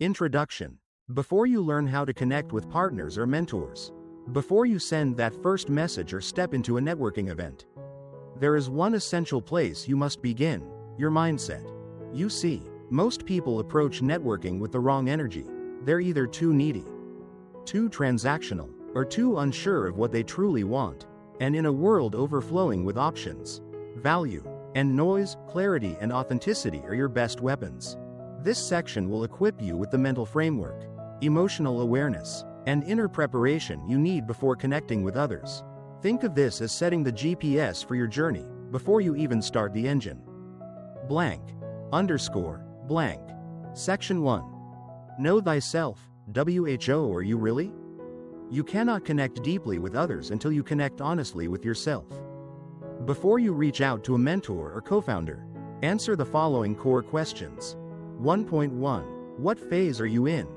Introduction. Before you learn how to connect with partners or mentors, before you send that first message or step into a networking event, there is one essential place you must begin: your mindset. You see, most people approach networking with the wrong energy. They're either too needy, too transactional, or too unsure of what they truly want. And in a world overflowing with options, value, and noise, clarity and authenticity are your best weapons. This section will equip you with the mental framework, emotional awareness, and inner preparation you need before connecting with others. Think of this as setting the GPS for your journey before you even start the engine. Blank. Section 1. Know thyself. Who are you really? You cannot connect deeply with others until you connect honestly with yourself. Before you reach out to a mentor or co-founder, answer the following core questions. 1.1. What phase are you in?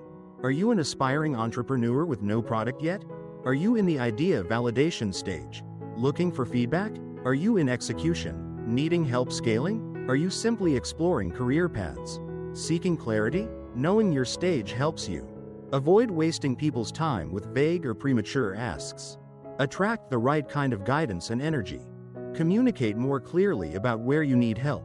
Are you an aspiring entrepreneur with no product yet? Are you in the idea validation stage, looking for feedback? Are you in execution, needing help scaling? Are you simply exploring career paths, seeking clarity? Knowing your stage helps you avoid wasting people's time with vague or premature asks. Attract the right kind of guidance and energy. Communicate more clearly about where you need help.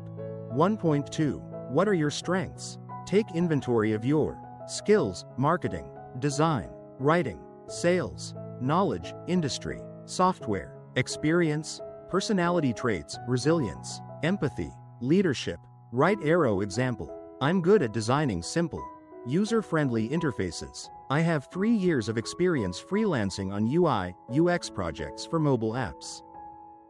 1.2. What are your strengths? Take inventory of your skills: marketing, design, writing, sales, knowledge, industry, software, experience, personality traits, resilience, empathy, leadership. Right arrow example. I'm good at designing simple, user-friendly interfaces. I have 3 years of experience freelancing on UI/UX projects for mobile apps.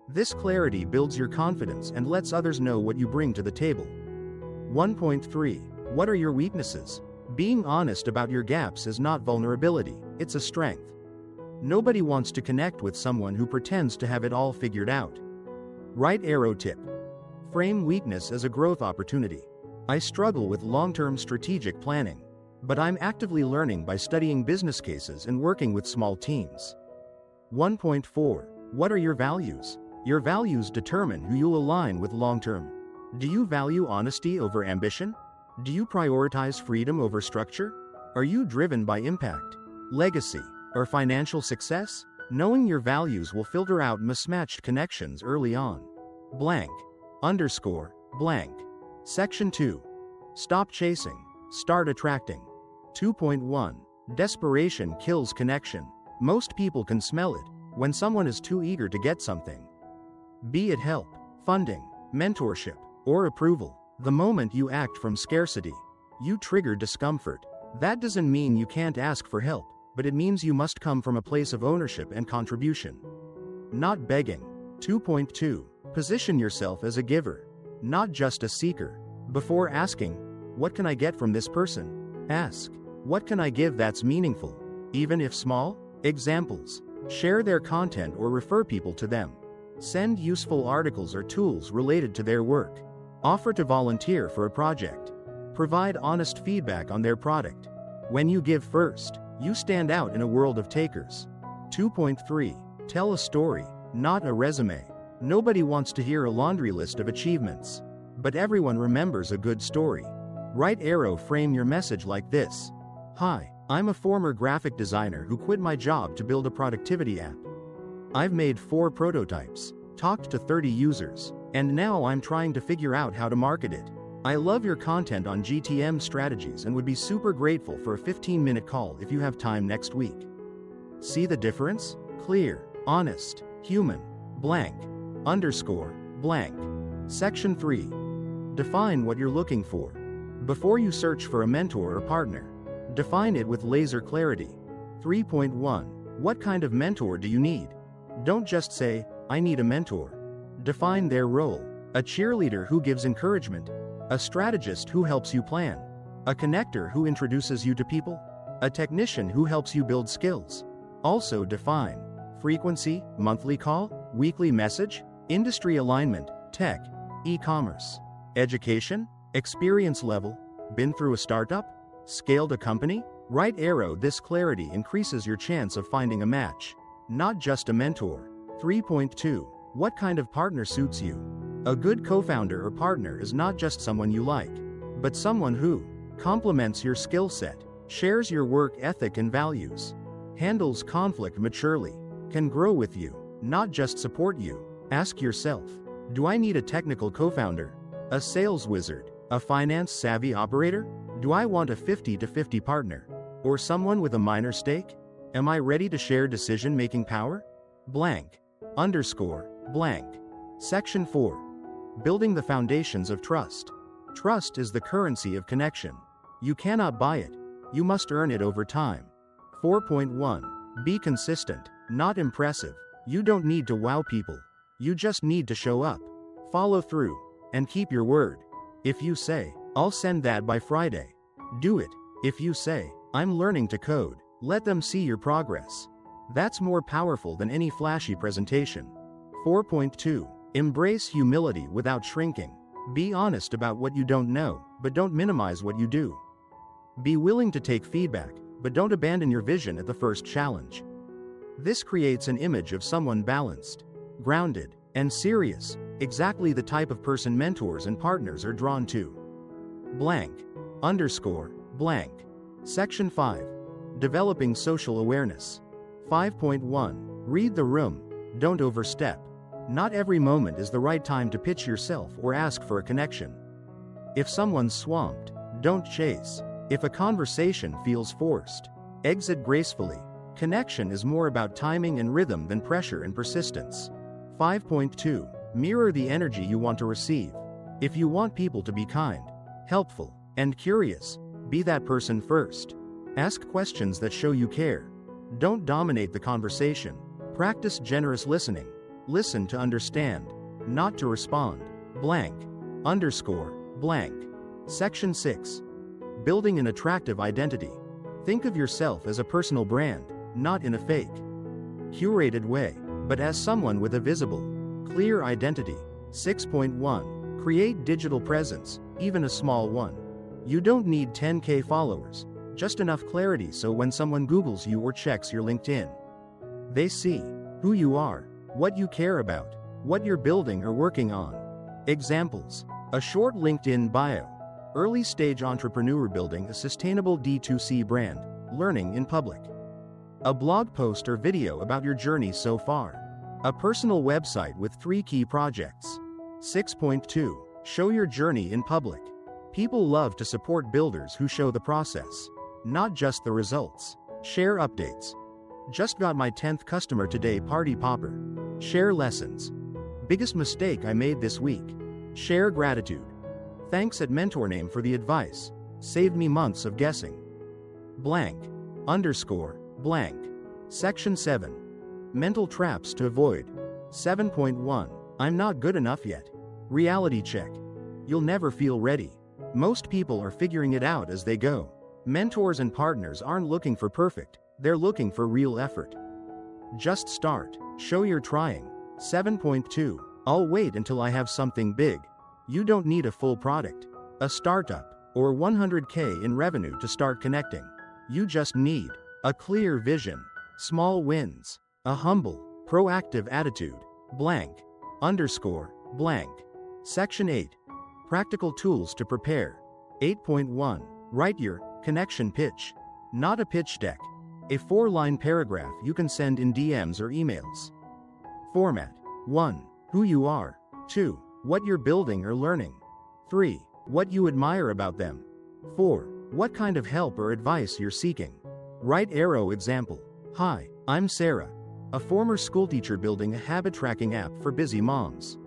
This clarity builds your confidence and lets others know what you bring to the table. 1.3. What are your weaknesses? Being honest about your gaps is not vulnerability, it's a strength. Nobody wants to connect with someone who pretends to have it all figured out. Right arrow tip. Frame weakness as a growth opportunity. I struggle with long-term strategic planning, but I'm actively learning by studying business cases and working with small teams. 1.4. What are your values? Your values determine who you'll align with long-term. Do you value honesty over ambition? Do you prioritize freedom over structure? Are you driven by impact, legacy, or financial success? Knowing your values will filter out mismatched connections early on. Blank. Section 2. Stop chasing, start attracting. 2.1. Desperation kills connection. Most people can smell it when someone is too eager to get something. Be it help, funding, mentorship, or approval. The moment you act from scarcity, you trigger discomfort. That doesn't mean you can't ask for help, but it means you must come from a place of ownership and contribution, not begging. 2.2. Position yourself as a giver, not just a seeker. Before asking, what can I get from this person? Ask, what can I give that's meaningful, even if small? Examples. Share their content or refer people to them. Send useful articles or tools related to their work. Offer to volunteer for a project. Provide honest feedback on their product. When you give first, you stand out in a world of takers. 2.3. Tell a story, not a resume. Nobody wants to hear a laundry list of achievements, but everyone remembers a good story. Right arrow frame your message like this. Hi, I'm a former graphic designer who quit my job to build a productivity app. I've made 4 prototypes, talked to 30 users, and now I'm trying to figure out how to market it. I love your content on GTM strategies and would be super grateful for a 15-minute call if you have time next week. See the difference? Clear, honest, human. Blank. Section 3. Define what you're looking for. Before you search for a mentor or partner, define it with laser clarity. 3.1. What kind of mentor do you need? Don't just say, I need a mentor. Define their role. A cheerleader who gives encouragement. A strategist who helps you plan. A connector who introduces you to people. A technician who helps you build skills. Also define frequency, monthly call, weekly message, industry alignment, tech, e-commerce, education, experience level, been through a startup, scaled a company. Right arrow. This clarity increases your chance of finding a match, not just a mentor. 3.2. What kind of partner suits you? A good co-founder or partner is not just someone you like, but someone who complements your skill set, shares your work ethic and values, handles conflict maturely, can grow with you, not just support you. Ask yourself, do I need a technical co-founder, a sales wizard, a finance-savvy operator? Do I want a 50-50 partner, or someone with a minor stake? Am I ready to share decision-making power? Blank. Underscore. Blank. Section 4. Building the foundations of trust. Trust is the currency of connection. You cannot buy it. You must earn it over time. 4.1. Be consistent, not impressive. You don't need to wow people. You just need to show up, follow through, and keep your word. If you say, I'll send that by Friday, do it. If you say, I'm learning to code, let them see your progress. That's more powerful than any flashy presentation. 4.2. Embrace humility without shrinking. Be honest about what you don't know, but don't minimize what you do. Be willing to take feedback, but don't abandon your vision at the first challenge. This creates an image of someone balanced, grounded, and serious, exactly the type of person mentors and partners are drawn to. Blank. Underscore. Blank. Section 5. Developing social awareness. 5.1. Read the room, don't overstep. Not every moment is the right time to pitch yourself or ask for a connection. If someone's swamped, don't chase. If a conversation feels forced, exit gracefully. Connection is more about timing and rhythm than pressure and persistence. 5.2. Mirror the energy you want to receive. If you want people to be kind, helpful, and curious, be that person first. Ask questions that show you care. Don't dominate the conversation. Practice generous listening. Listen to understand, not to respond. Blank. Underscore. Blank. Section 6. Building an attractive identity. Think of yourself as a personal brand, not in a fake, curated way, but as someone with a visible, clear identity. 6.1. Create digital presence, even a small one. You don't need 10K followers, just enough clarity so when someone Googles you or checks your LinkedIn, they see who you are, what you care about, what you're building or working on. Examples. A short LinkedIn bio. Early stage entrepreneur building a sustainable D2C brand, learning in public. A blog post or video about your journey so far. A personal website with 3 key projects. 6.2. Show your journey in public. People love to support builders who show the process, not just the results. Share updates. Just got my 10th customer today, party popper. Share lessons. Biggest mistake I made this week. Share gratitude. Thanks at mentor name for the advice. Saved me months of guessing. Blank. Underscore. Blank. Section 7. Mental traps to avoid. 7.1. I'm not good enough yet. Reality check. You'll never feel ready. Most people are figuring it out as they go. Mentors and partners aren't looking for perfect, they're looking for real effort. Just start. Show you're trying. 7.2. I'll wait until I have something big. You don't need a full product, a startup, or 100K in revenue to start connecting. You just need a clear vision, small wins, a humble, proactive attitude. Blank. Underscore. Blank. Section 8. Practical tools to prepare. 8.1. Write your connection pitch. Not a pitch deck. A 4-line paragraph you can send in DMs or emails. Format. 1. Who you are. 2. What you're building or learning. 3. What you admire about them. 4. What kind of help or advice you're seeking. Right arrow example. Hi, I'm Sarah, a former schoolteacher building a habit tracking app for busy moms.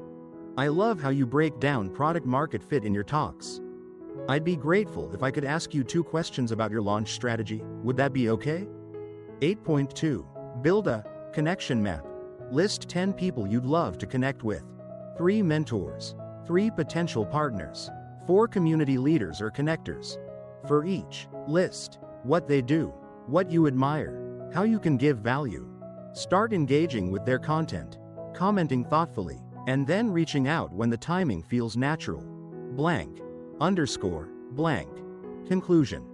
I love how you break down product market fit in your talks. I'd be grateful if I could ask you 2 questions about your launch strategy. Would that be okay? 8.2. Build a connection map. List 10 people you'd love to connect with. 3 mentors. 3 potential partners. 4 community leaders or connectors. For each, list what they do, what you admire, how you can give value. Start engaging with their content, commenting thoughtfully, and then reaching out when the timing feels natural. Blank. Underscore. Blank. Conclusion.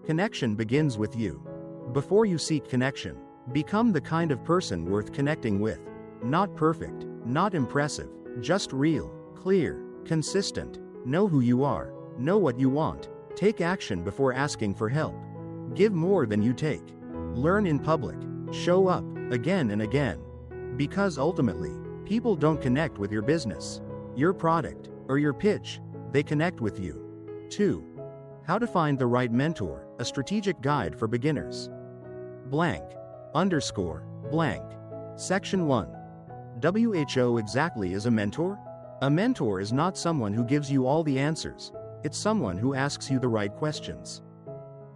Connection begins with you. Before you seek connection, become the kind of person worth connecting with. Not perfect, not impressive, just real, clear, consistent. Know who you are, know what you want, Take action before asking for help. Give more than you take. Learn in public. Show up, again and again. Because ultimately, people don't connect with your business, your product, or your pitch, they connect with you. 2. How to find the right mentor, a strategic guide for beginners. Blank. Underscore. Blank. Section 1. WHO exactly is a mentor? A mentor is not someone who gives you all the answers, it's someone who asks you the right questions.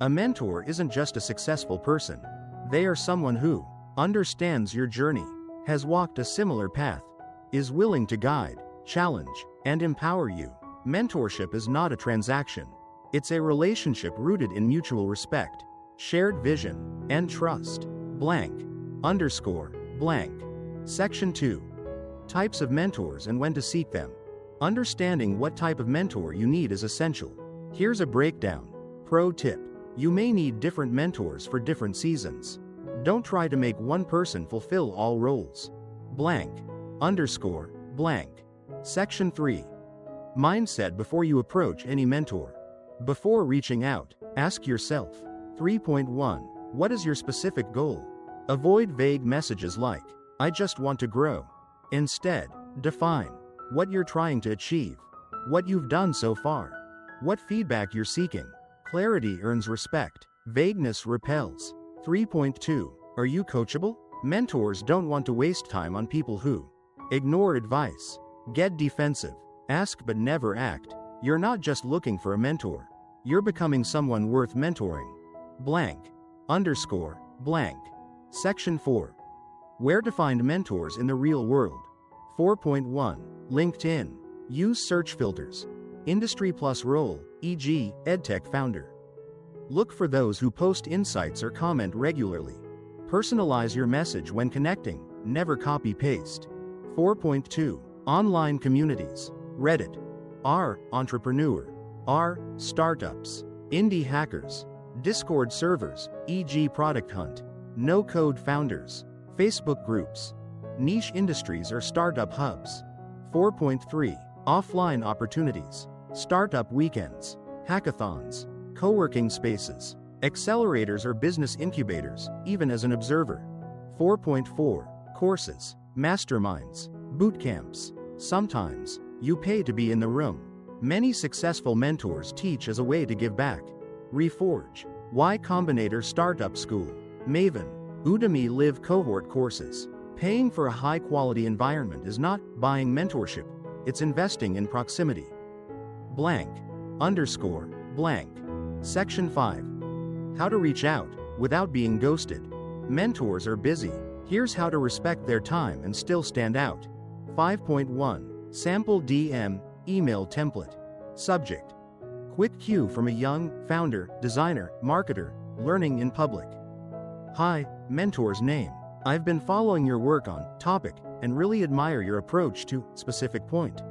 A mentor isn't just a successful person. They are someone who understands your journey, has walked a similar path, is willing to guide, challenge, and empower you. Mentorship is not a transaction. It's a relationship rooted in mutual respect, shared vision, and trust. Blank. Underscore. Blank. Section 2. Types of mentors and when to seek them. Understanding what type of mentor you need is essential. Here's a breakdown. Pro tip. You may need different mentors for different seasons. Don't try to make one person fulfill all roles. Blank. Underscore. Blank. Section 3. Mindset before you approach any mentor. Before reaching out, ask yourself. 3.1. What is your specific goal? Avoid vague messages like, I just want to grow. Instead, define what you're trying to achieve, what you've done so far, what feedback you're seeking. Clarity earns respect, vagueness repels. 3.2. Are you coachable? Mentors don't want to waste time on people who ignore advice, get defensive, ask but never act. You're not just looking for a mentor, you're becoming someone worth mentoring. Blank. Underscore. Blank. Section 4. Where to find mentors in the real world. 4.1. LinkedIn. Use search filters. Industry plus role, e.g., EdTech founder. Look for those who post insights or comment regularly. Personalize your message when connecting, never copy-paste. 4.2. Online communities. Reddit. R. Entrepreneur. R. Startups. Indie hackers. Discord servers, e.g. Product Hunt. No-code founders. Facebook groups. Niche industries or startup hubs. 4.3. Offline opportunities. Startup weekends. Hackathons. Co-working spaces. Accelerators or business incubators, even as an observer. 4.4. Courses. Masterminds. Bootcamps. Sometimes, you pay to be in the room. Many successful mentors teach as a way to give back. Reforge. Y Combinator Startup School. Maven. Udemy Live cohort courses. Paying for a high-quality environment is not buying mentorship, it's investing in proximity. Blank. Underscore. Blank. Section 5. How to reach out without being ghosted. Mentors are busy. Here's how to respect their time and still stand out. 5.1. Sample DM email template. Subject. Quick cue from a young founder, designer, marketer, learning in public. Hi, mentor's name. I've been following your work on topic and really admire your approach to specific point.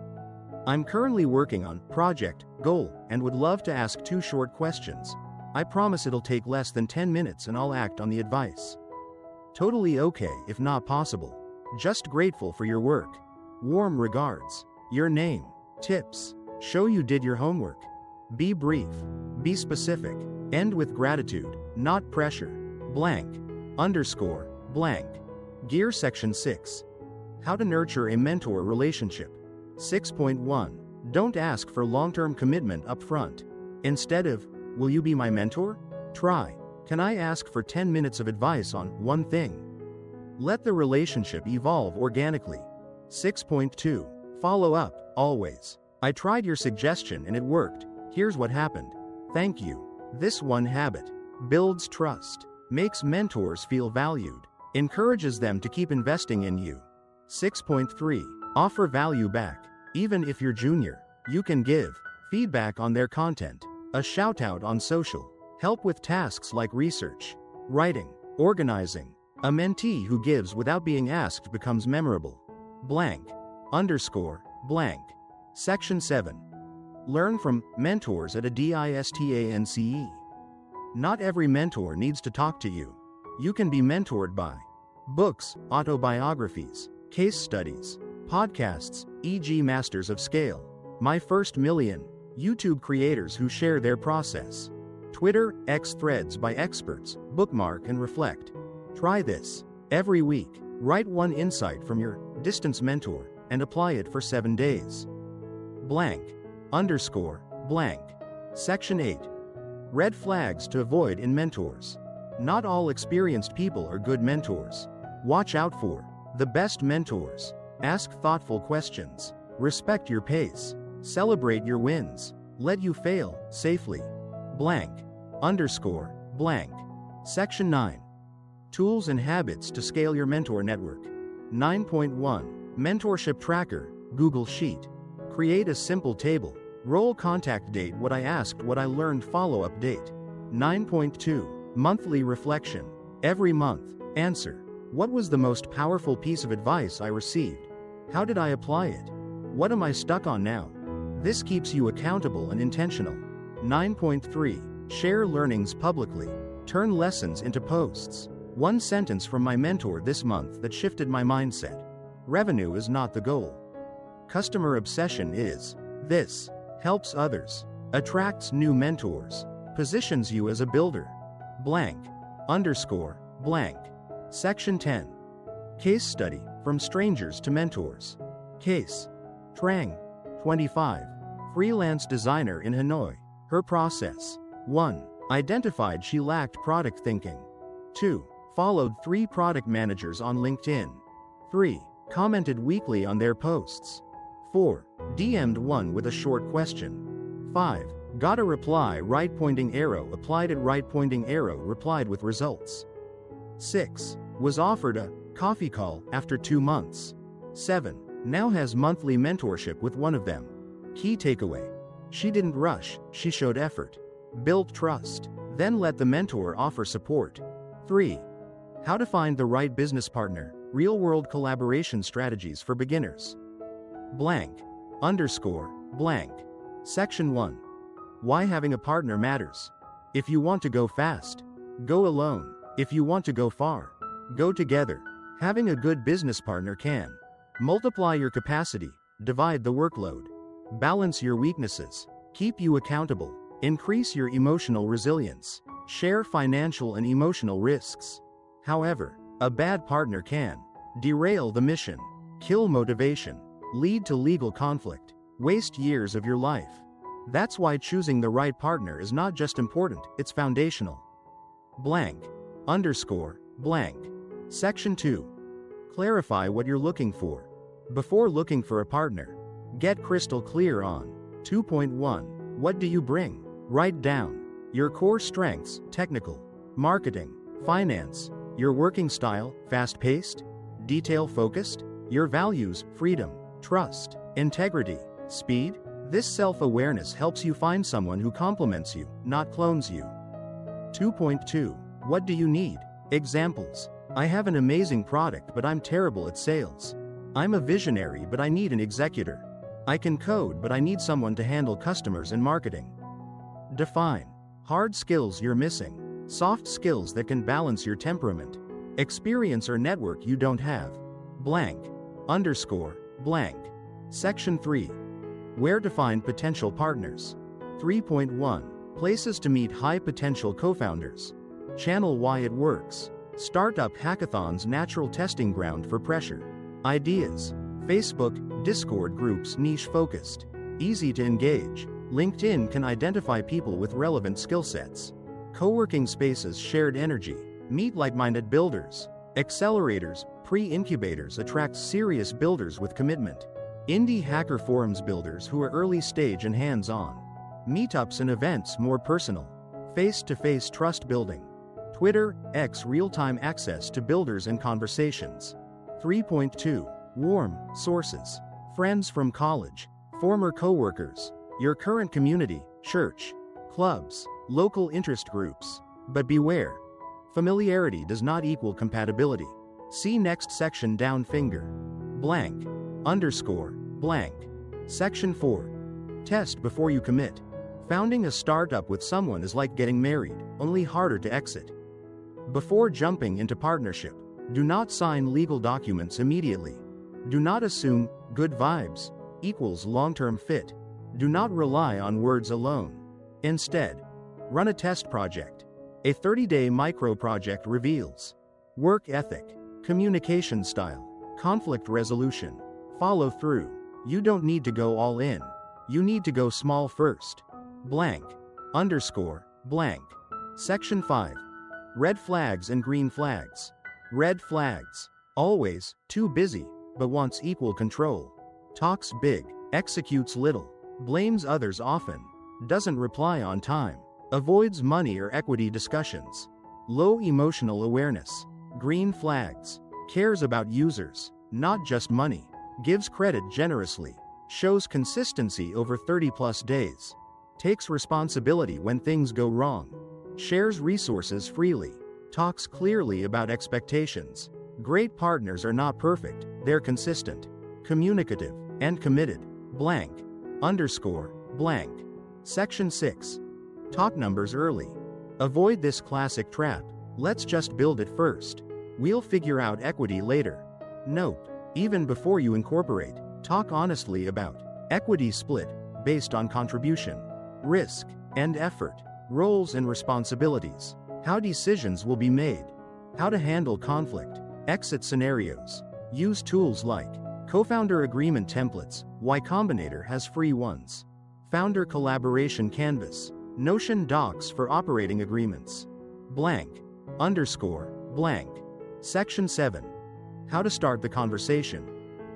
I'm currently working on project goal and would love to ask 2 short questions. I promise it'll take less than 10 minutes and I'll act on the advice. Totally okay if not possible. Just grateful for your work. Warm regards. Your name. Tips. Show you did your homework. Be brief. Be specific. End with gratitude, not pressure. Blank. Underscore. Blank. Gear Section 6. How to nurture a mentor relationship. 6.1. Don't ask for long-term commitment up front. Instead of, will you be my mentor? Try, can I ask for 10 minutes of advice on one thing? Let the relationship evolve organically. 6.2. Follow up, always. I tried your suggestion and it worked. Here's what happened. Thank you. This one habit builds trust, makes mentors feel valued, encourages them to keep investing in you. 6.3. Offer value back. Even if you're junior, you can give feedback on their content, a shout out on social, help with tasks like research, writing, organizing. A mentee who gives without being asked becomes memorable. Blank. Underscore. Blank. Section 7. Learn from mentors at a distance. Not every mentor needs to talk to you. You can be mentored by books, autobiographies, case studies, podcasts, e.g. Masters of Scale, My First Million, YouTube creators who share their process. Twitter, X threads by experts, bookmark and reflect. Try this. Every week, write one insight from your distance mentor and apply it for 7 days. Blank. Underscore. Blank. Section 8. Red flags to avoid in mentors. Not all experienced people are good mentors. Watch out for the best mentors. Ask thoughtful questions. Respect your pace. Celebrate your wins. Let you fail safely. Blank. Underscore. Blank. Section 9. Tools and habits to scale your mentor network. 9.1. Mentorship tracker. Google Sheet. Create a simple table. Roll contact date, what I asked, what I learned, follow up date. 9.2. Monthly reflection. Every month. Answer. What was the most powerful piece of advice I received? How did I apply it? What am I stuck on now? This keeps you accountable and intentional. 9.3. Share learnings publicly. Turn lessons into posts. One sentence from my mentor this month that shifted my mindset. Revenue is not the goal. Customer obsession is. This helps others, attracts new mentors, positions you as a builder. Blank. Underscore. Blank. Section 10. Case study, from strangers to mentors. Case. Trang, 25. Freelance designer in Hanoi. Her process. 1. Identified she lacked product thinking. 2. Followed 3 product managers on LinkedIn. 3. Commented weekly on their posts. 4. DM'd one with a short question. 5. Got a reply, right pointing arrow, applied it, right pointing arrow, replied with results. 6. Was offered a coffee call after 2 months. 7. Now has monthly mentorship with one of them. Key takeaway. She didn't rush, she showed effort. Built trust. Then let the mentor offer support. 3. How to find the right business partner. Real-world collaboration strategies for beginners. Blank. Underscore. Blank. Section 1. Why having a partner matters. If you want to go fast, go alone. If you want to go far, go together. Having a good business partner can multiply your capacity, divide the workload, balance your weaknesses, keep you accountable, increase your emotional resilience, share financial and emotional risks. However, a bad partner can derail the mission, kill motivation, lead to legal conflict, waste years of your life. That's why choosing the right partner is not just important, it's foundational. Blank. Underscore. Blank. Section 2. Clarify what you're looking for. Before looking for a partner, get crystal clear on 2.1. What do you bring? Write down your core strengths, technical, marketing, finance, your working style, fast-paced, detail-focused, your values, freedom, trust, integrity, speed. This self-awareness helps you find someone who complements you, not clones you. 2.2. What do you need? Examples. I have an amazing product but I'm terrible at sales. I'm a visionary but I need an executor. I can code but I need someone to handle customers and marketing. Define. Hard skills you're missing. Soft skills that can balance your temperament. Experience or network you don't have. Blank. Underscore. Blank. Section 3. Where to find potential partners. 3.1. Places to meet high potential co-founders. Channel why it works. Startup hackathons, natural testing ground for pressure. Ideas. Facebook, Discord groups, niche focused. Easy to engage. LinkedIn can identify people with relevant skill sets. Co-working spaces, shared energy. Meet like-minded builders. Accelerators, pre-incubators attract serious builders with commitment. Indie hacker forums, builders who are early stage and hands-on. Meetups and events, more personal. Face-to-face trust building. Twitter, X, real-time access to builders and conversations. 3.2. Warm sources. Friends from college, former co-workers, your current community, church, clubs, local interest groups. But beware. Familiarity does not equal compatibility. See next section down. Finger. Blank. Underscore. Blank. Section 4. Test before you commit. Founding a startup with someone is like getting married, only harder to exit. Before jumping into partnership, do not sign legal documents immediately. Do not assume good vibes equals long-term fit. Do not rely on words alone. Instead, run a test project. A 30-day micro-project reveals work ethic, communication style, conflict resolution, follow through. You don't need to go all in. You need to go small first. Blank. Underscore. Blank. Section 5. Red flags and green flags. Red flags. Always too busy, but wants equal control. Talks big, executes little, blames others often, doesn't reply on time, avoids money or equity discussions. Low emotional awareness. Green flags. Cares about users, not just money. Gives credit generously. Shows consistency over 30+ days. Takes responsibility when things go wrong. Shares resources freely. Talks clearly about expectations. Great partners are not perfect, they're consistent, communicative, and committed. Blank. Underscore. Blank. Section 6. Talk numbers early. Avoid this classic trap. Let's just build it first. We'll figure out equity later. Note. Even before you incorporate, talk honestly about equity split, based on contribution, risk, and effort, roles and responsibilities, how decisions will be made, how to handle conflict, exit scenarios. Use tools like co-founder agreement templates, Y Combinator has free ones, founder collaboration canvas, Notion docs for operating agreements. Blank. Underscore. Blank. Section 7. How to start the conversation.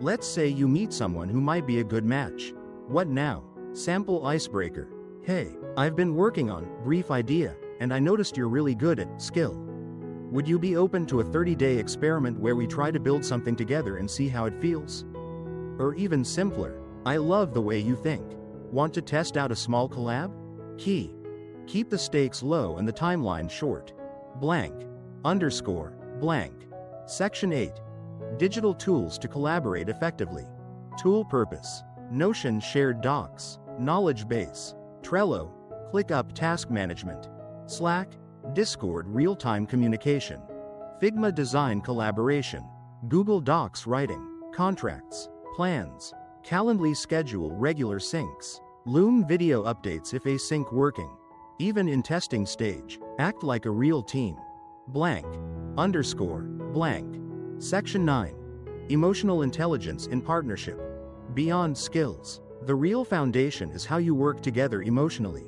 Let's say you meet someone who might be a good match. What now? Sample icebreaker. Hey, I've been working on brief idea, and I noticed you're really good at skill. Would you be open to a 30-day experiment where we try to build something together and see how it feels? Or even simpler, I love the way you think. Want to test out a small collab? Key. Keep the stakes low and the timeline short. Blank. Underscore. Blank. Section 8. Digital tools to collaborate effectively. Tool purpose. Notion shared docs, knowledge base, Trello, ClickUp task management, Slack, Discord real-time communication, Figma design collaboration, Google Docs writing, contracts, plans, Calendly schedule regular syncs, Loom video updates if async working. Even in testing stage, act like a real team. Blank. Underscore. Blank. Section 9. Emotional intelligence in partnership. Beyond skills, the real foundation is how you work together emotionally.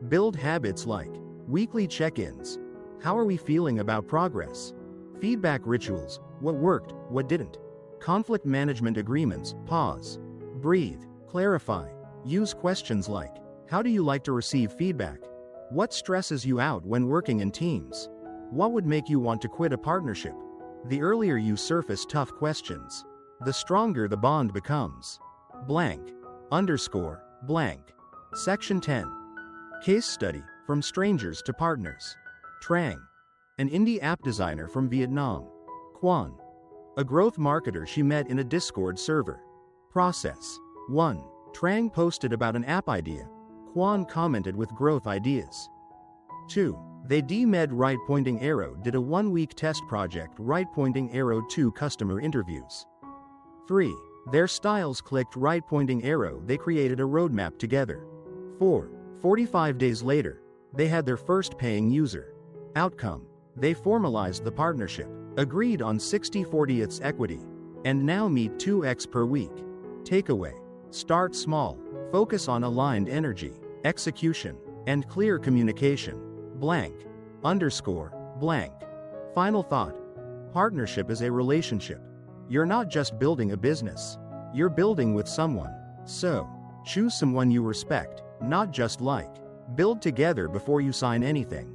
Build habits like weekly check-ins. How are we feeling about progress? Feedback rituals. What worked, what didn't? Conflict management agreements. Pause. Breathe. Clarify. Use questions like, how do you like to receive feedback? What stresses you out when working in teams? What would make you want to quit a partnership? The earlier you surface tough questions, the stronger the bond becomes. Blank. Underscore. Blank. Section 10. Case study, from strangers to partners. Trang. An indie app designer from Vietnam. Quan. A growth marketer she met in a Discord server. Process. 1. Trang posted about an app idea. Quan commented with growth ideas. 2. They D-Med Right Pointing Arrow did a 1-week test project Right Pointing Arrow 2 customer interviews. 3. Their styles clicked Right Pointing Arrow they created a roadmap together. 4. 45 days later, they had their first paying user. Outcome. They formalized the partnership, agreed on 60/40 equity, and now meet 2x per week. Takeaway. Start small, focus on aligned energy, execution, and clear communication. Blank. Underscore. Blank. Final thought. Partnership is a relationship. You're not just building a business. You're building with someone. So, choose someone you respect, not just like. Build together before you sign anything.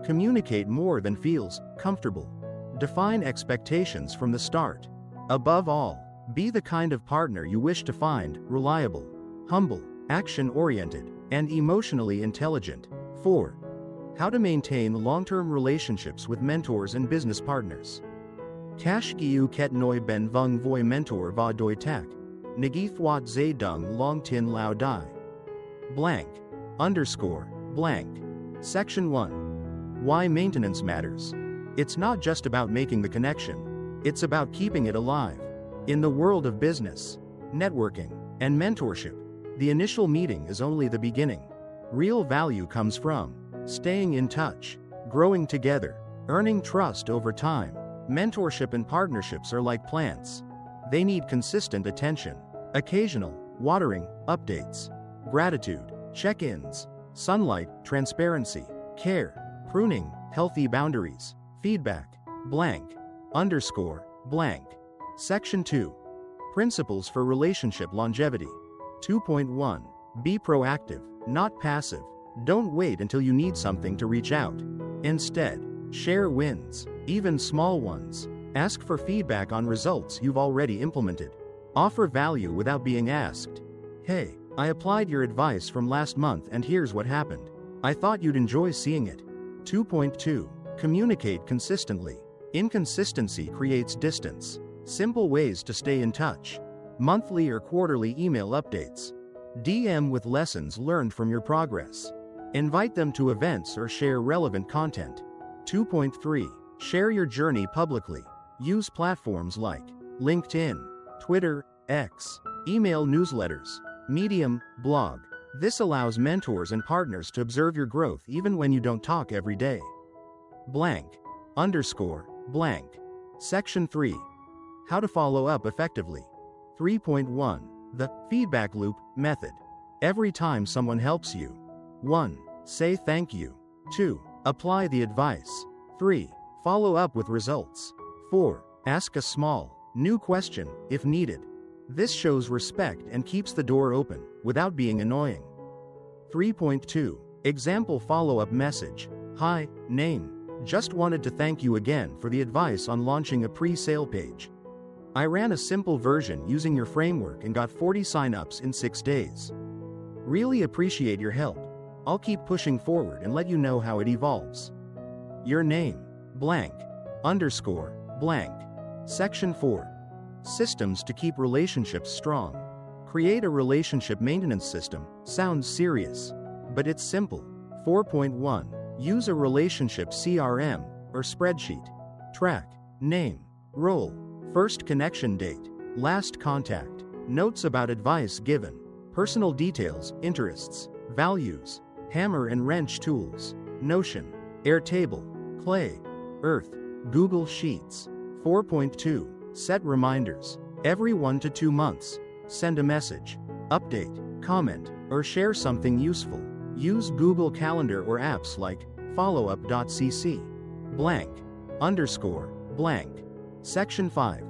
Communicate more than feels comfortable. Define expectations from the start. Above all, be the kind of partner you wish to find: reliable, humble, action-oriented, and emotionally intelligent. 4. How to maintain long-term relationships with mentors and business partners. Cash Giu Ket Noi Ben Vung Voi Mentor Va Doi Tak. Nagi Thuat Zay Dung Long Tin Lao Dai. Blank. Underscore. Blank. Section 1. Why maintenance matters. It's not just about making the connection. It's about keeping it alive. In the world of business, networking, and mentorship, The initial meeting is only the beginning. Real value comes from staying in touch, growing together, earning trust over time. Mentorship and partnerships are like plants. They need consistent attention, occasional watering, updates, gratitude, check-ins, sunlight, transparency, care, pruning, healthy boundaries, feedback, blank, underscore, blank. Section 2. Principles for relationship longevity. 2.1. Be proactive, not passive. Don't wait until you need something to reach out. Instead, share wins, even small ones. Ask for feedback on results you've already implemented. Offer value without being asked. Hey, I applied your advice from last month and here's what happened. I thought you'd enjoy seeing it. 2.2. Communicate consistently. Inconsistency creates distance. Simple ways to stay in touch. Monthly or quarterly email updates. DM with lessons learned from your progress. Invite them to events or share relevant content. 2.3. Share your journey publicly. Use platforms like LinkedIn, Twitter, X, email newsletters, Medium, blog. This allows mentors and partners to observe your growth even when you don't talk every day. Blank, underscore, blank. Section 3. How to follow up effectively. 3.1. The feedback loop method. Every time someone helps you. 1. Say thank you. 2. Apply the advice. 3. Follow up with results. 4. Ask a small, new question, if needed. This shows respect and keeps the door open, without being annoying. 3.2. Example follow-up message. Hi, name. Just wanted to thank you again for the advice on launching a pre-sale page. I ran a simple version using your framework and got 40 sign-ups in 6 days. Really appreciate your help. I'll keep pushing forward and let you know how it evolves. Your name, blank, underscore, blank. Section 4. Systems to keep relationships strong. Create a relationship maintenance system. Sounds serious, but it's simple. 4.1. Use a relationship CRM or spreadsheet. Track name, role, first connection date, last contact, notes about advice given, personal details, interests, values, hammer and wrench tools, Notion, Airtable, Clay, Earth, Google Sheets. 4.2. Set reminders. Every 1 to 2 months. Send a message, update, comment, or share something useful. Use Google Calendar or apps like followup.cc. Blank, underscore, blank. Section 5.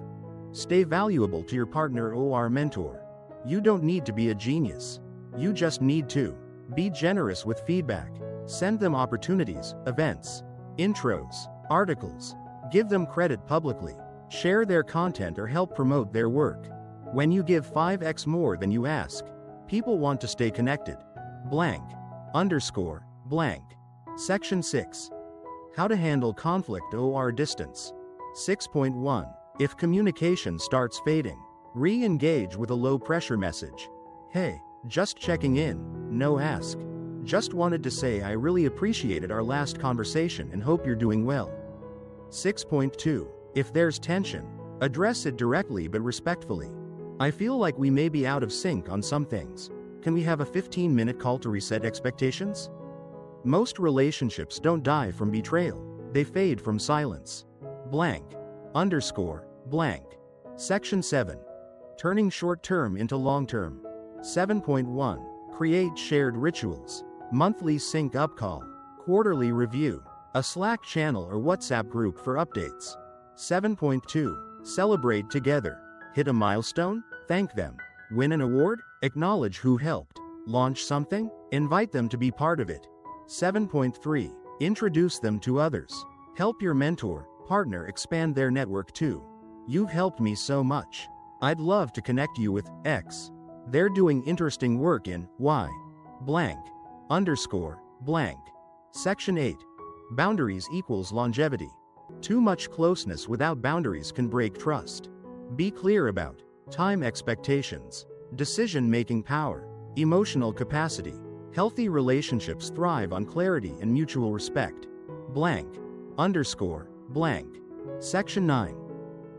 Stay valuable to your partner or mentor. You don't need to be a genius. You just need to be generous with feedback. Send them opportunities, events, intros, articles. Give them credit publicly. Share their content or help promote their work. When you give 5x more than you ask, people want to stay connected. Blank, underscore, blank. Section 6. How to handle conflict or distance. 6.1. If communication starts fading, re-engage with a low-pressure message. Hey, just checking in, no ask. Just wanted to say I really appreciated our last conversation and hope you're doing well. 6.2. If there's tension, address it directly but respectfully. I feel like we may be out of sync on some things. Can we have a 15-minute call to reset expectations? Most relationships don't die from betrayal, they fade from silence. Blank, underscore, blank. Section 7. Turning short-term into long-term. 7.1. Create shared rituals. Monthly sync-up call, quarterly review, a Slack channel or WhatsApp group for updates. 7.2. Celebrate together. Hit a milestone? Thank them. Win an award? Acknowledge who helped. Launch something? Invite them to be part of it. 7.3. Introduce them to others. Help your mentor, partner expand their network too. You've helped me so much. I'd love to connect you with X. They're doing interesting work in Y. Blank, underscore, blank. Section 8. Boundaries equals longevity. Too much closeness without boundaries can break trust. Be clear about time expectations, decision-making power, emotional capacity. Healthy relationships thrive on clarity and mutual respect. Blank, underscore, blank. Section 9.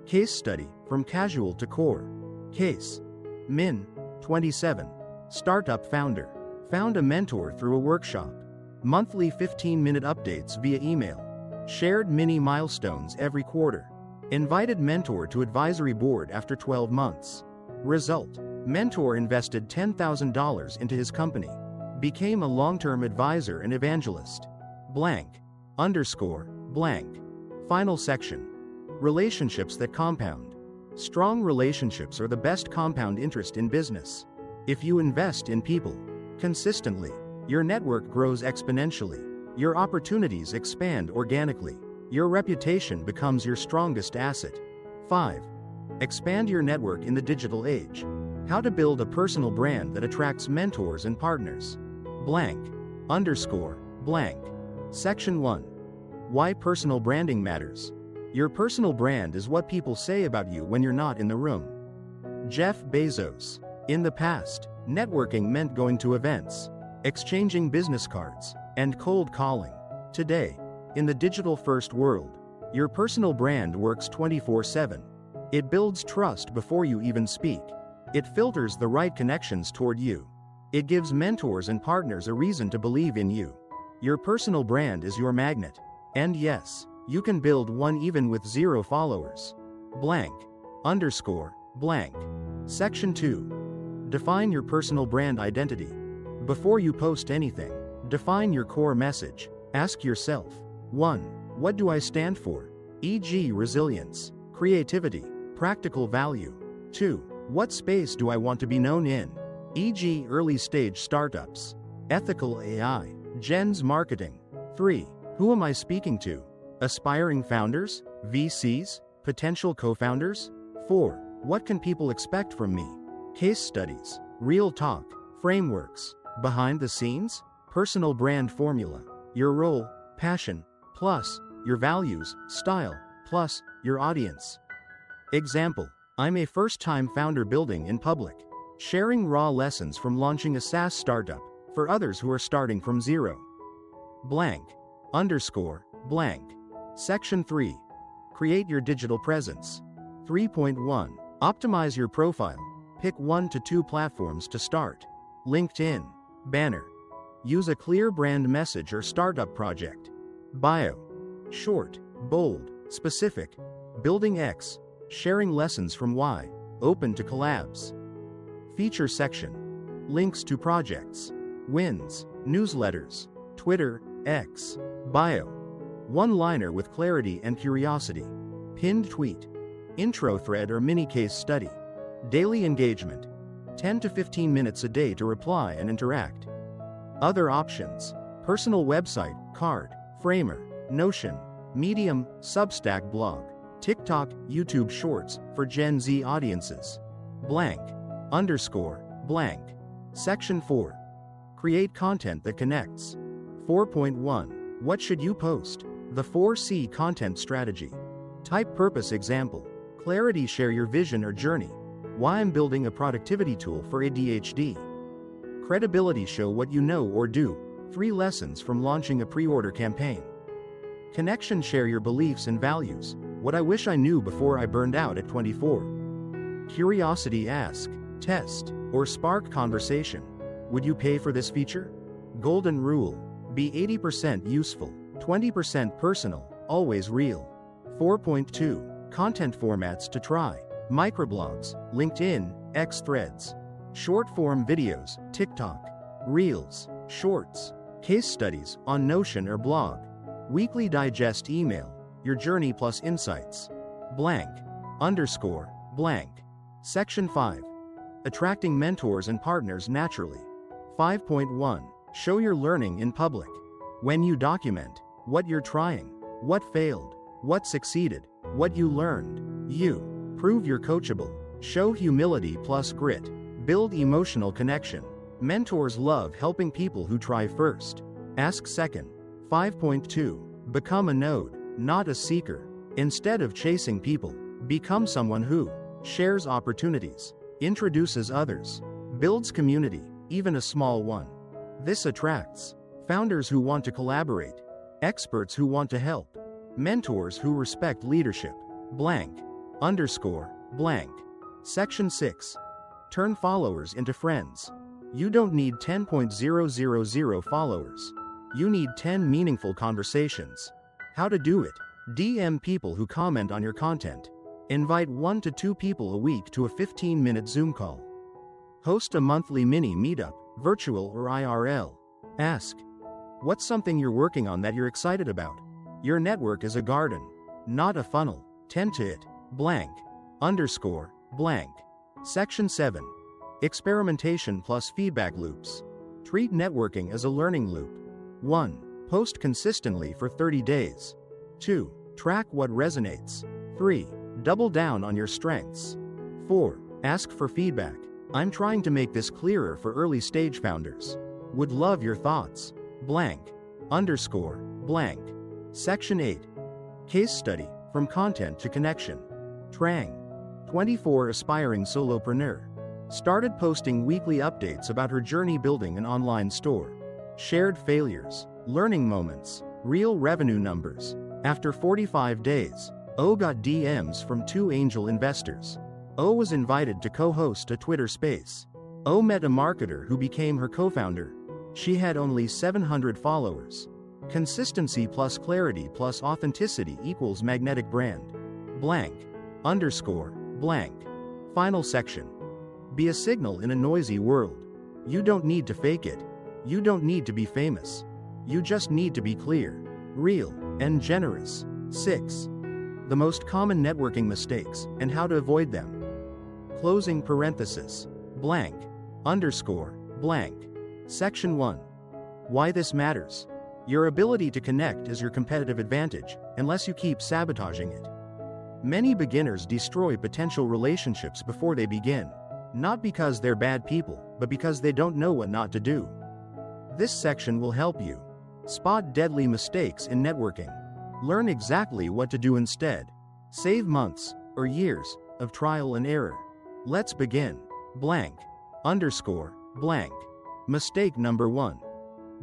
Case study, from casual to core. Case. Min. 27. Startup founder. Found a mentor through a workshop. Monthly 15-minute updates via email. Shared mini milestones every quarter. Invited mentor to advisory board after 12 months. Result: mentor invested $10,000 into his company. Became a long-term advisor and evangelist. Blank. Underscore. Blank. Final section. Relationships that compound. Strong relationships are the best compound interest in business. If you invest in people consistently, your network grows exponentially. Your opportunities expand organically. Your reputation becomes your strongest asset. 5. Expand your network in the digital age. How to build a personal brand that attracts mentors and partners. Blank. Underscore. Blank. Section 1. Why personal branding matters. Your personal brand is what people say about you when you're not in the room. Jeff Bezos. In the past, networking meant going to events, exchanging business cards, and cold calling. Today, in the digital-first world, your personal brand works 24/7. It builds trust before you even speak. It filters the right connections toward you. It gives mentors and partners a reason to believe in you. Your personal brand is your magnet. And yes, you can build one even with 0 followers. Blank. Underscore. Blank. Section 2. Define your personal brand identity. Before you post anything, define your core message. Ask yourself, 1. What do I stand for? E.g., resilience, creativity, practical value. 2. What space do I want to be known in? E.g., early-stage startups, ethical AI, gens marketing. 3. Who am I speaking to? Aspiring founders, VCs, potential co-founders? 4. What can people expect from me? Case studies, real talk, frameworks, behind the scenes, personal brand formula, your role, passion, plus your values, style, plus your audience. Example: I'm a first-time founder building in public, sharing raw lessons from launching a SaaS startup for others who are starting from zero. Blank. Underscore. Blank. Section 3. Create your digital presence. 3.1. Optimize your profile. Pick 1 to 2 platforms to start. LinkedIn. Banner. Use a clear brand message or startup project. Bio. Short, bold, specific. Building X. Sharing lessons from Y. Open to collabs. Feature section. Links to projects. Wins. Newsletters. Twitter, X. Bio. One-liner with clarity and curiosity. Pinned tweet. Intro thread or mini case study. Daily engagement. 10 to 15 minutes a day to reply and interact. Other options: personal website, card, Framer, Notion, Medium, Substack blog, TikTok, YouTube Shorts for Gen Z audiences. Blank. Underscore. Blank. Section 4. Create content that connects. 4.1. What should you post? The 4C content strategy. Type purpose example. Clarity: share your vision or journey. Why I'm building a productivity tool for ADHD. Credibility: show what you know or do. 3 lessons from launching a pre-order campaign. Connection: share your beliefs and values. What I wish I knew before I burned out at 24. Curiosity: ask, test, or spark conversation. Would you pay for this feature? Golden rule: be 80% useful, 20% personal, always real. 4.2. Content formats to try. Microblogs, LinkedIn, X Threads. Short-form videos, TikTok. Reels, Shorts. Case studies on Notion or blog. Weekly digest email, your journey plus insights. Blank. Underscore. Blank. Section 5. Attracting mentors and partners naturally. 5.1. Show your learning in public. When you document what you're trying, what failed, what succeeded, what you learned, you prove you're coachable. Show humility plus grit. Build emotional connection. Mentors love helping people who try first. Ask second. 5.2. Become a node, not a seeker. Instead of chasing people, become someone who shares opportunities, introduces others, builds community, even a small one. This attracts founders who want to collaborate, experts who want to help, mentors who respect leadership. Blank. Underscore. Blank. Section 6. Turn followers into friends. You don't need 10,000 followers. You need 10 meaningful conversations. How to do it? DM people who comment on your content. Invite 1 to 2 people a week to a 15-minute Zoom call. Host a monthly mini meetup, virtual or IRL. Ask, what's something you're working on that you're excited about? Your network is a garden, not a funnel. Tend to it. Blank. Underscore. Blank. Section 7. Experimentation plus feedback loops. Treat networking as a learning loop. 1. Post consistently for 30 days. 2. Track what resonates. 3. Double down on your strengths. 4. Ask for feedback. I'm trying to make this clearer for early stage founders. Would love your thoughts. Blank. Underscore. Blank. Section 8. Case study, from content to connection. Trang. 24 aspiring solopreneur. Started posting weekly updates about her journey building an online store. Shared failures, learning moments, real revenue numbers. After 45 days, O got DMs from 2 angel investors. O was invited to co-host a Twitter space. O met a marketer who became her co-founder. She had only 700 followers. Consistency plus clarity plus authenticity equals magnetic brand. Blank. Underscore. Blank. Final section. Be a signal in a noisy world. You don't need to fake it. You don't need to be famous. You just need to be clear, real, and generous. 6. The most common networking mistakes, and how to avoid them. Closing parenthesis. Blank. Underscore. Blank. Section 1. Why this matters. Your ability to connect is your competitive advantage, unless you keep sabotaging it. Many beginners destroy potential relationships before they begin. Not because they're bad people, but because they don't know what not to do. This section will help you spot deadly mistakes in networking. Learn exactly what to do instead. Save months, or years, of trial and error. Let's begin. Blank. Underscore. Blank. Mistake number 1.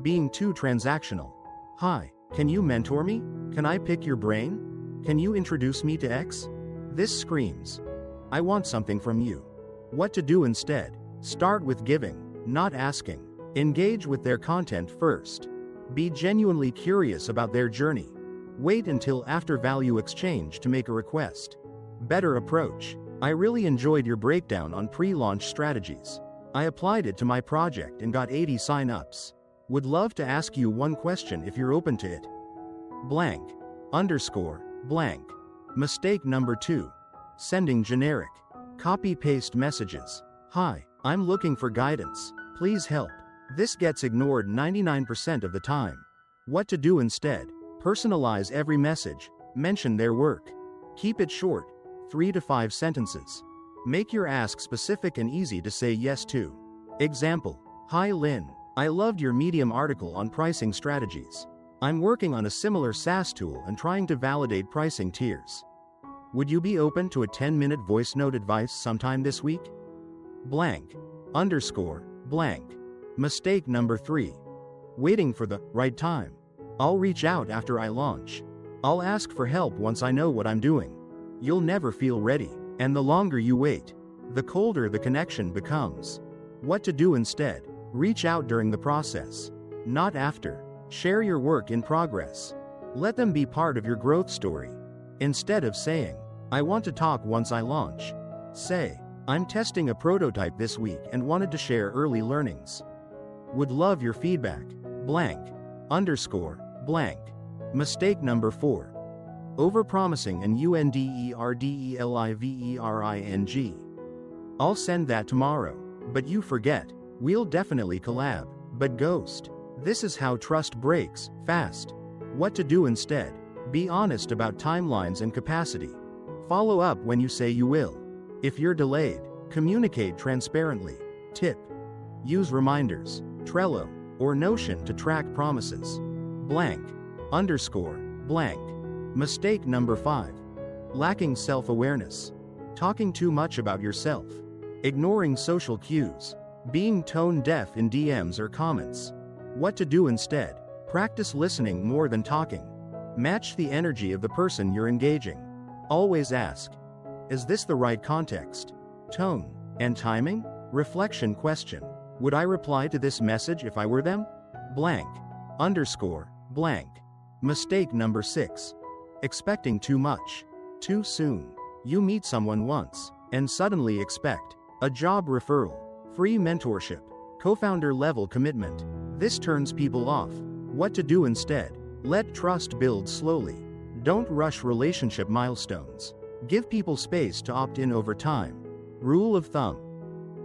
Being too transactional. Hi, can you mentor me? Can I pick your brain? Can you introduce me to X? This screams, I want something from you. What to do instead? Start with giving, not asking. Engage with their content first. Be genuinely curious about their journey. Wait until after value exchange to make a request. Better approach. I really enjoyed your breakdown on pre-launch strategies. I applied it to my project and got 80 sign-ups. Would love to ask you one question if you're open to it. Blank. Underscore. Blank. Mistake number 2. Sending generic. Copy-paste messages. Hi, I'm looking for guidance. Please help. This gets ignored 99% of the time. What to do instead? Personalize every message. Mention their work. Keep it short, 3 to 5 sentences. Make your ask specific and easy to say yes to. Example. Hi Lynn, I loved your Medium article on pricing strategies. I'm working on a similar SaaS tool and trying to validate pricing tiers. Would you be open to a 10-minute voice note advice sometime this week? Blank. Underscore. Blank. Mistake number 3. Waiting for the right time. I'll reach out after I launch. I'll ask for help once I know what I'm doing. You'll never feel ready, and the longer you wait, the colder the connection becomes. What to do instead? Reach out during the process, not after. Share your work in progress. Let them be part of your growth story. Instead of saying, I want to talk once I launch, say, I'm testing a prototype this week and wanted to share early learnings. Would love your feedback. Blank. Underscore. Blank. Mistake number 4. Overpromising and UNDERDELIVERING. I'll send that tomorrow, but you forget. We'll definitely collab, but ghost. This is how trust breaks, fast. What to do instead? Be honest about timelines and capacity. Follow up when you say you will. If you're delayed, communicate transparently. Tip. Use reminders, Trello, or Notion to track promises. Blank. Underscore. Blank. Mistake number 5. Lacking self-awareness. Talking too much about yourself. Ignoring social cues. Being tone-deaf in DMs or comments. What to do instead? Practice listening more than talking. Match the energy of the person you're engaging. Always ask, is this the right context, tone, and timing? Reflection question. Would I reply to this message if I were them? Blank. Underscore. Blank. Mistake number 6. Expecting too much. Too soon. You meet someone once, and suddenly expect a job referral, free mentorship, co-founder level commitment. This turns people off. What to do instead? Let trust build slowly. Don't rush relationship milestones. Give people space to opt in over time. Rule of thumb.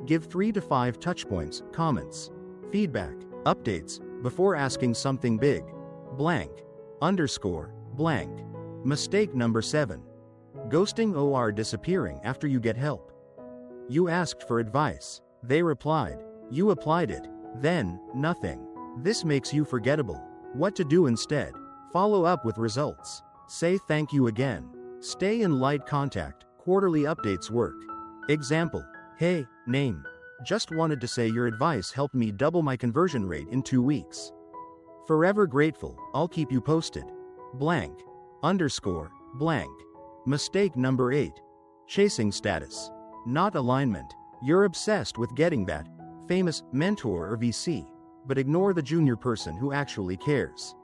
Give 3 to 5 touchpoints, comments, feedback, updates, before asking something big. Blank. Underscore. Blank. Mistake number 7. Ghosting or disappearing after you get help. You asked for advice. They replied. You applied it. Then, nothing. This makes you forgettable. What to do instead? Follow up with results. Say thank you again. Stay in light contact. Quarterly updates work. Example. Hey, name. Just wanted to say your advice helped me double my conversion rate in 2 weeks. Forever grateful. I'll keep you posted. Blank. Underscore. Blank. Mistake number 8. Chasing status. Not alignment. You're obsessed with getting that famous mentor or VC, but ignore the junior person who actually cares.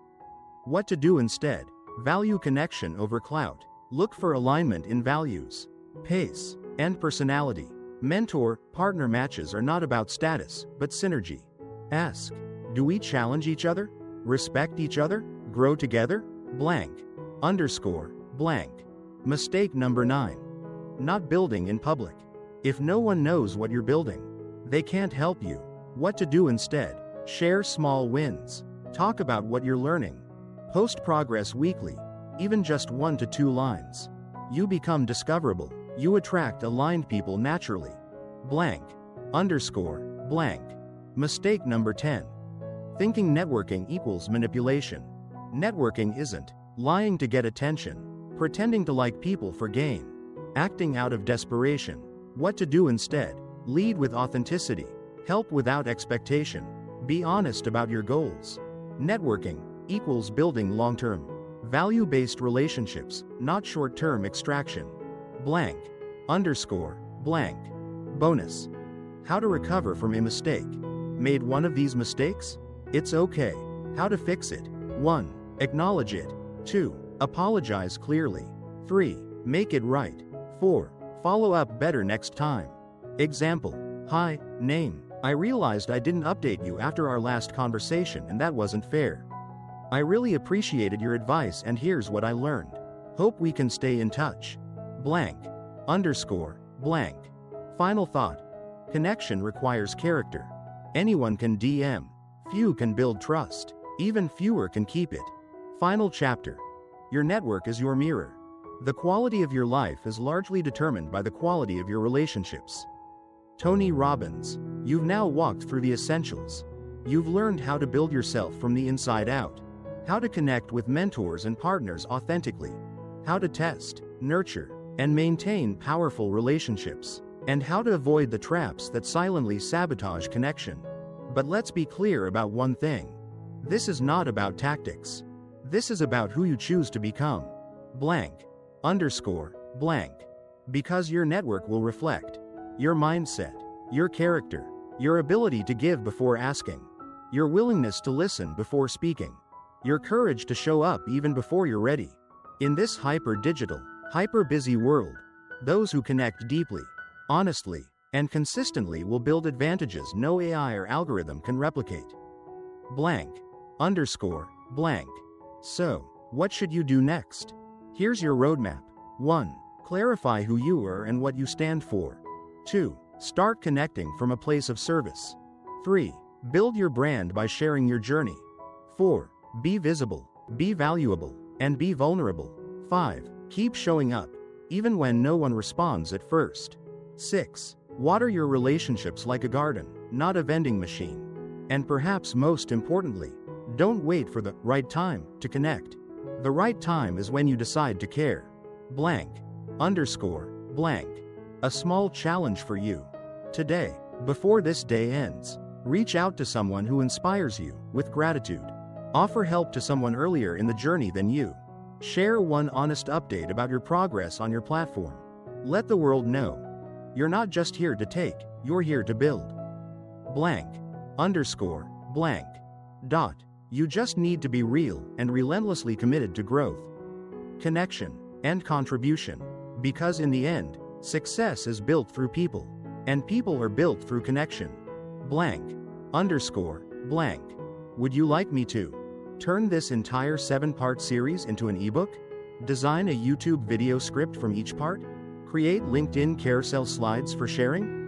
What to do instead? Value connection over clout. Look for alignment in values, pace, and personality. Mentor-partner matches are not about status, but synergy. Ask, do we challenge each other? Respect each other? Grow together? Blank. Underscore. Blank. Mistake number 9. Not building in public. If no one knows what you're building, they can't help you. What to do instead? Share small wins. Talk about what you're learning. Post progress weekly, even just 1 to 2 lines. You become discoverable. You attract aligned people naturally. Blank. Underscore. Blank. Mistake number 10. Thinking networking equals manipulation. Networking isn't lying to get attention, pretending to like people for gain, acting out of desperation. What to do instead? Lead with authenticity. Help without expectation. Be honest about your goals. Networking equals building long-term, value-based relationships, not short-term extraction. Blank. Underscore. Blank. Bonus. How to recover from a mistake. Made one of these mistakes? It's okay. How to fix it? 1. Acknowledge it. 2. Apologize clearly. 3. Make it right. 4. Follow up better next time. Example. Hi, name. I realized I didn't update you after our last conversation and that wasn't fair. I really appreciated your advice and here's what I learned. Hope we can stay in touch. Blank. Underscore. Blank. Final thought. Connection requires character. Anyone can DM. Few can build trust. Even fewer can keep it. Final chapter. Your network is your mirror. The quality of your life is largely determined by the quality of your relationships. Tony Robbins. You've now walked through the essentials. You've learned how to build yourself from the inside out. How to connect with mentors and partners authentically. How to test, nurture, and maintain powerful relationships. And how to avoid the traps that silently sabotage connection. But let's be clear about one thing. This is not about tactics. This is about who you choose to become. Blank. Underscore. Blank. Because your network will reflect your mindset, your character, your ability to give before asking, your willingness to listen before speaking, your courage to show up even before you're ready. In this hyper-digital, hyper-busy world, those who connect deeply, honestly, and consistently will build advantages no AI or algorithm can replicate. Blank. Underscore. Blank. So, what should you do next? Here's your roadmap. 1. Clarify who you are and what you stand for. 2. Start connecting from a place of service. 3. Build your brand by sharing your journey. 4. Be visible, be valuable, and be vulnerable. 5. Keep showing up, even when no one responds at first. 6. Water your relationships like a garden, not a vending machine. And perhaps most importantly, don't wait for the right time to connect. The right time is when you decide to care. Blank. Underscore. Blank. A small challenge for you. Today, before this day ends, reach out to someone who inspires you with gratitude. Offer help to someone earlier in the journey than you. Share one honest update about your progress on your platform. Let the world know you're not just here to take, you're here to build. Blank. underscore, blank. Dot. You just need to be real and relentlessly committed to growth, connection, and contribution. Because in the end, success is built through people, and people are built through connection. Blank. Underscore, blank. Would you like me to turn this entire 7-part series into an ebook? Design a YouTube video script from each part? Create LinkedIn carousel slides for sharing?